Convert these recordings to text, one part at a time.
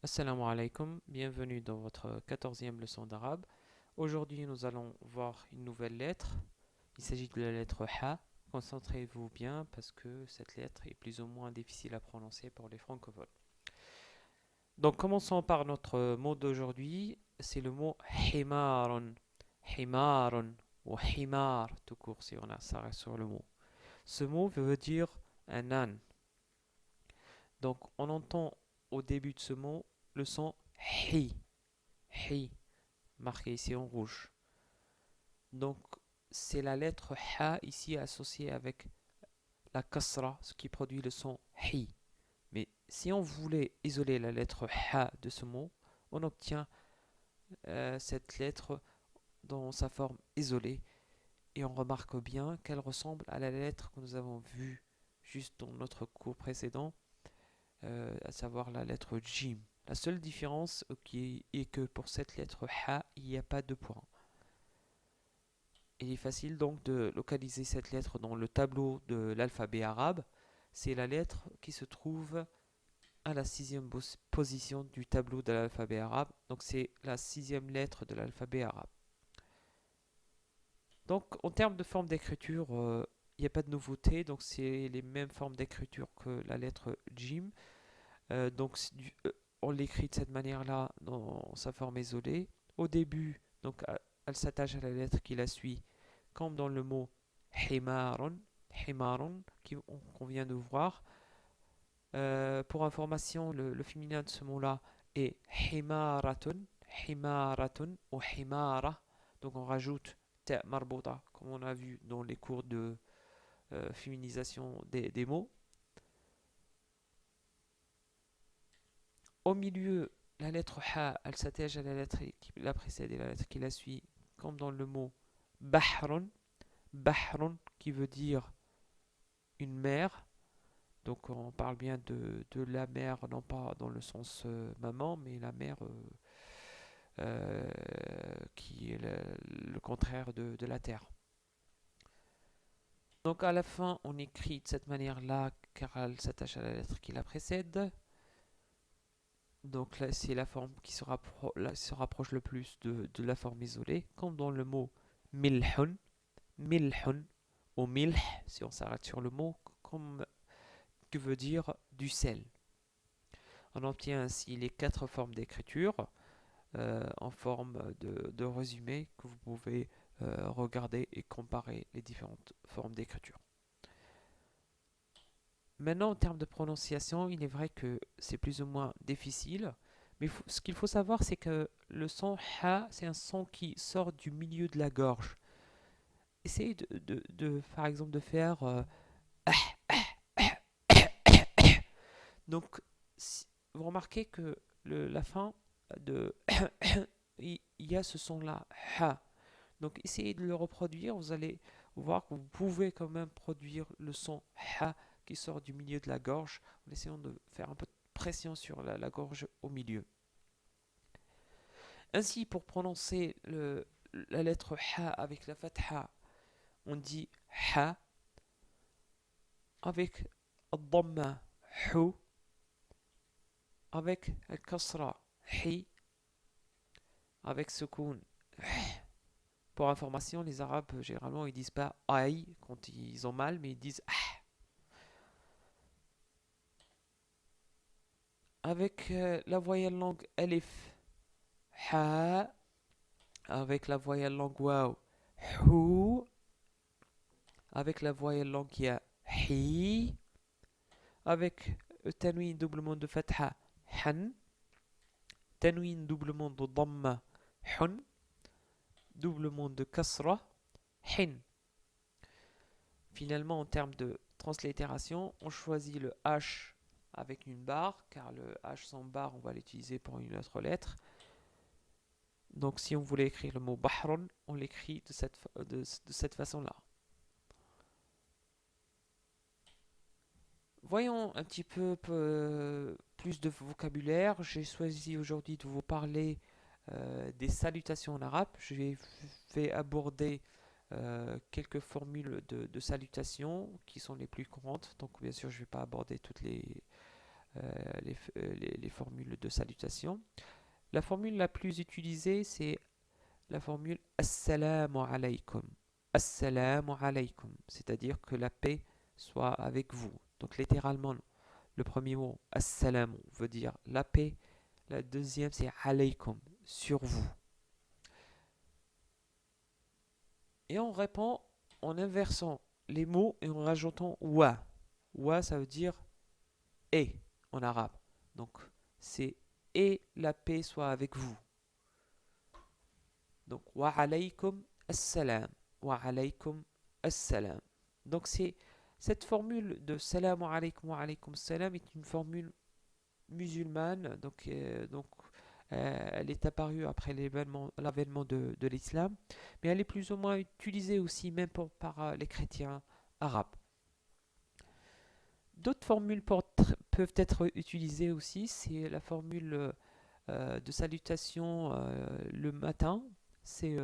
Assalamu alaikum, bienvenue dans votre 14e leçon d'arabe. Aujourd'hui, nous allons voir une nouvelle lettre. Il s'agit de la lettre Ha. Concentrez-vous bien parce que cette lettre est plus ou moins difficile à prononcer pour les francophones. Donc, commençons par notre mot d'aujourd'hui. C'est le mot himarun. Himarun ou himar, tout court si on s'arrête sur le mot. Ce mot veut dire un âne. Donc, on entend au début de ce mot le son hi. Hi, marqué ici en rouge. Donc, c'est la lettre Ha ici associée avec la kasra, ce qui produit le son Hi. Mais si on voulait isoler la lettre Ha de ce mot, on obtient cette lettre dans sa forme isolée. Et on remarque bien qu'elle ressemble à la lettre que nous avons vue juste dans notre cours précédent, à savoir la lettre Jim. La seule différence est que pour cette lettre Ha, il n'y a pas de point. Il est facile donc de localiser cette lettre dans le tableau de l'alphabet arabe. C'est la lettre qui se trouve à la sixième position du tableau de l'alphabet arabe. Donc c'est la sixième lettre de l'alphabet arabe. Donc en termes de forme d'écriture, il n'y a pas de nouveauté. Donc c'est les mêmes formes d'écriture que la lettre Jim. Donc on l'écrit de cette manière-là dans sa forme isolée. Au début, donc elle s'attache à la lettre qui la suit, comme dans le mot himarun, himarun qu'on vient de voir. Pour information, le féminin de ce mot-là est himaratun, himaratun ou himara. Donc on rajoute ta marbota, comme on a vu dans les cours de féminisation des mots. Au milieu, la lettre Ha, elle s'attache à la lettre qui la précède et la lettre qui la suit, comme dans le mot bahrun, bahrun qui veut dire une mer. Donc on parle bien de la mer, non pas dans le sens maman, mais la mer qui est le contraire de la terre. Donc à la fin, on écrit de cette manière-là, car elle s'attache à la lettre qui la précède. Donc là, c'est la forme qui se rapproche le plus de la forme isolée, comme dans le mot milhun, milhun, ou milh, si on s'arrête sur le mot, comme que veut dire du sel. On obtient ainsi les quatre formes d'écriture en forme de résumé que vous pouvez regarder et comparer les différentes formes d'écriture. Maintenant, en termes de prononciation, il est vrai que c'est plus ou moins difficile, mais ce qu'il faut savoir, c'est que le son ha, c'est un son qui sort du milieu de la gorge. Essayez par exemple, de faire donc, vous remarquez que la fin de il y a ce son-là, ha. Donc, essayez de le reproduire. Vous allez voir que vous pouvez quand même produire le son ha qui sort du milieu de la gorge en essayant de faire un peu de pression sur la gorge au milieu. Ainsi, pour prononcer la lettre ha avec la fatha, on dit ha avec dhamma hu, avec al-kasra hi, avec sukoun. Pour information, les Arabes, généralement, ils disent pas aïe quand ils ont mal, mais ils disent ah. Avec la voyelle langue alif, ha. Avec la voyelle langue waw, hu. Avec la voyelle langue ya, hi. Avec tanwin doublement de fatha, han. Tanwin doublement de dhamma, hun. Doublement de kasra, hin. Finalement, en termes de translittération, on choisit le H avec une barre, car le H sans barre, on va l'utiliser pour une autre lettre. Donc si on voulait écrire le mot bahron, on l'écrit de cette façon-là. Voyons un petit peu plus de vocabulaire. J'ai choisi aujourd'hui de vous parler des salutations en arabe. Vais aborder quelques formules de salutations qui sont les plus courantes. Donc bien sûr, je ne vais pas aborder toutes les formules de salutation. La formule la plus utilisée, c'est la formule Assalamu alaykum. Assalamu alaykum, c'est-à-dire que la paix soit avec vous. Donc littéralement, le premier mot, Assalamu, veut dire la paix. La deuxième, c'est alaykum, sur vous. Et on répond en inversant les mots et en rajoutant wa. Wa, ça veut dire et en arabe. Donc c'est et la paix soit avec vous. Donc wa alaykum assalam. Wa alaykum assalam. Donc c'est cette formule de salam alaykum wa alaykum salam est une formule musulmane. Elle est apparue après l'avènement de l'islam, mais elle est plus ou moins utilisée aussi même par les chrétiens arabes. D'autres formules peuvent être utilisées aussi, c'est la formule de salutation le matin, c'est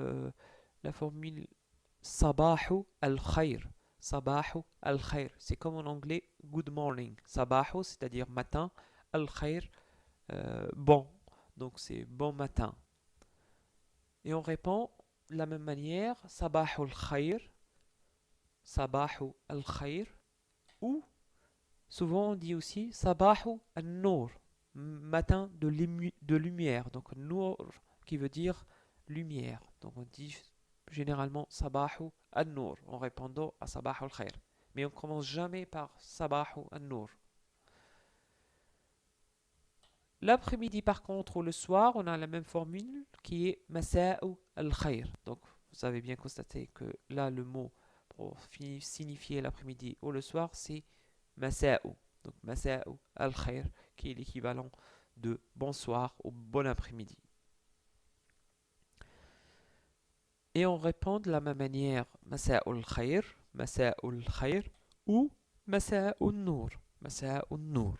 la formule Sabahu al-Khair. Sabahu al-Khair, c'est comme en anglais good morning. Sabahu, c'est-à-dire matin, al-Khair, bon. Donc c'est bon matin. Et on répond de la même manière, Sabahu al-Khair, Sabahu al-Khair, ou souvent on dit aussi Sabahu al-Nour, matin de lumière. Donc Nour qui veut dire lumière. Donc on dit généralement Sabahu al-Nour en répondant à Sabahu al-Khair. Mais on ne commence jamais par Sabahu al-Nour. L'après-midi, par contre, ou le soir, on a la même formule qui est Masa'u al-Khair. Donc, vous avez bien constaté que là, le mot pour signifier l'après-midi ou le soir, c'est Masa'u. Donc, Masa'u al-Khair, qui est l'équivalent de bonsoir ou bon après-midi. Et on répond de la même manière Masa'u al-Khair, Masa'u al-Khair ou Masa'u al-Nour, Masa'u al-Nour.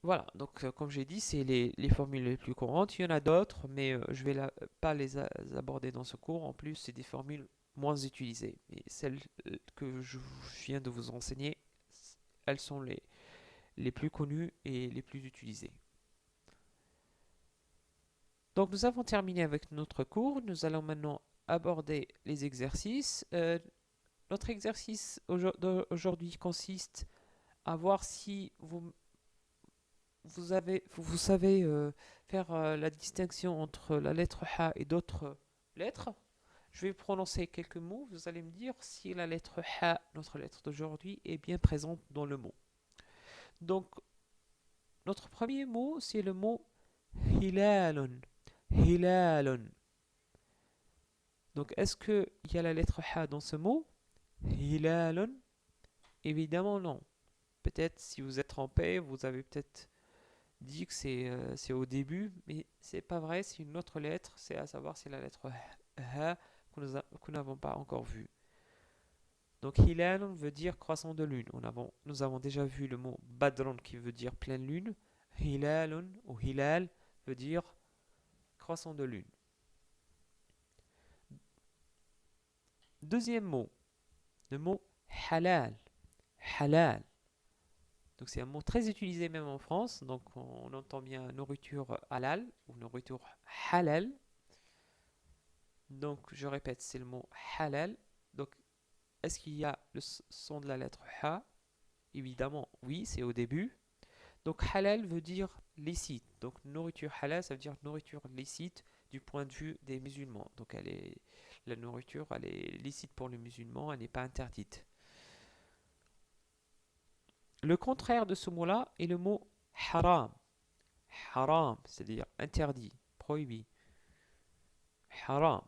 Voilà, donc comme j'ai dit, c'est les formules les plus courantes. Il y en a d'autres, mais je ne vais pas les aborder dans ce cours. En plus, c'est des formules moins utilisées. Et celles que je viens de vous enseigner, elles sont les plus connues et les plus utilisées. Donc nous avons terminé avec notre cours. Nous allons maintenant aborder les exercices. Notre exercice d'aujourd'hui consiste à voir si vous savez faire la distinction entre la lettre Ha et d'autres lettres. Je vais prononcer quelques mots. Vous allez me dire si la lettre Ha, notre lettre d'aujourd'hui, est bien présente dans le mot. Donc, notre premier mot, c'est le mot hilalun. Hilalun. Donc, est-ce qu'il y a la lettre Ha dans ce mot? Hilalun? Évidemment, non. Peut-être, si vous êtes trompé, vous avez peut-être dit que c'est au début, mais c'est pas vrai, c'est une autre lettre, c'est à savoir c'est la lettre Ha que nous n'avons pas encore vue. Donc Hilal veut dire croissant de lune. Nous avons déjà vu le mot Badron qui veut dire pleine lune. Hilalun ou Hilal veut dire croissant de lune. Deuxième mot, le mot halal. Halal. Donc c'est un mot très utilisé même en France. Donc on entend bien nourriture halal ou nourriture halal. Donc je répète, c'est le mot halal. Donc est-ce qu'il y a le son de la lettre Ha? Évidemment, oui, c'est au début. Donc halal veut dire licite. Donc nourriture halal, ça veut dire nourriture licite du point de vue des musulmans. Donc la nourriture, elle est licite pour les musulmans, elle n'est pas interdite. Le contraire de ce mot-là est le mot haram. Haram, c'est-à-dire interdit, prohibé. Haram.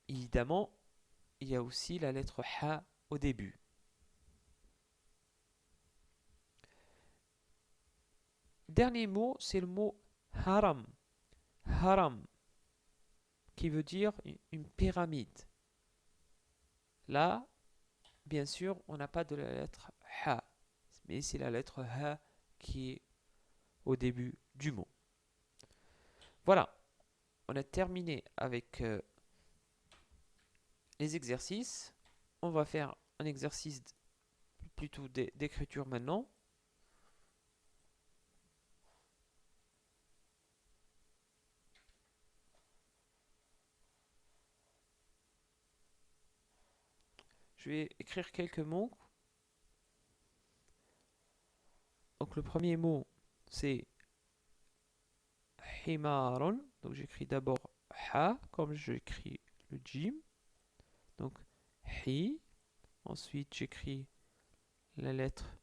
Évidemment, il y a aussi la lettre Ha au début. Dernier mot, c'est le mot haram. Haram, qui veut dire une pyramide. Là, bien sûr, on n'a pas de la lettre Ha, mais c'est la lettre Ha qui est au début du mot. Voilà, on a terminé avec les exercices. On va faire un exercice plutôt d'écriture maintenant. je vais écrire quelques mots. Donc le premier mot, c'est himarun. Donc j'écris d'abord ha, comme j'écris le jim. Donc hi. Ensuite, j'écris la lettre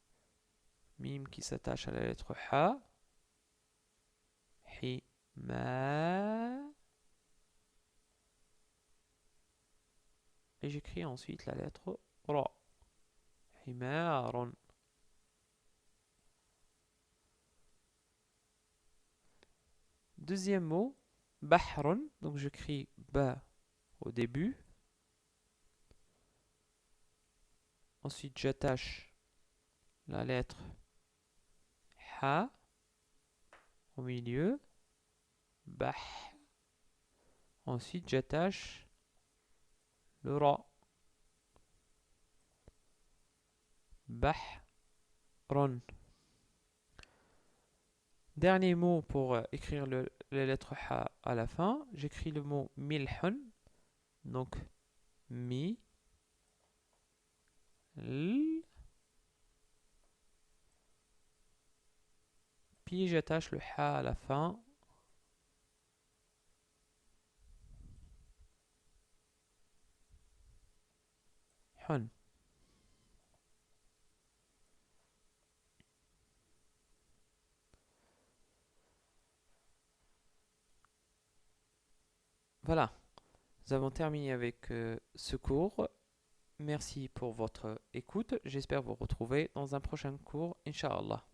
mim qui s'attache à la lettre ha. Hima. Et j'écris ensuite la lettre ra. Himarun. Deuxième mot, bahrun. Donc j'écris ba au début. Ensuite, j'attache la lettre ha au milieu. Bah. Ensuite, j'attache le ra. Bahrun. Dernier mot pour écrire la lettre ha à la fin. J'écris le mot milhun. Donc, mi. L. Puis j'attache le ha à la fin. Hun. Voilà, nous avons terminé avec ce cours. Merci pour votre écoute. J'espère vous retrouver dans un prochain cours, Inch'Allah.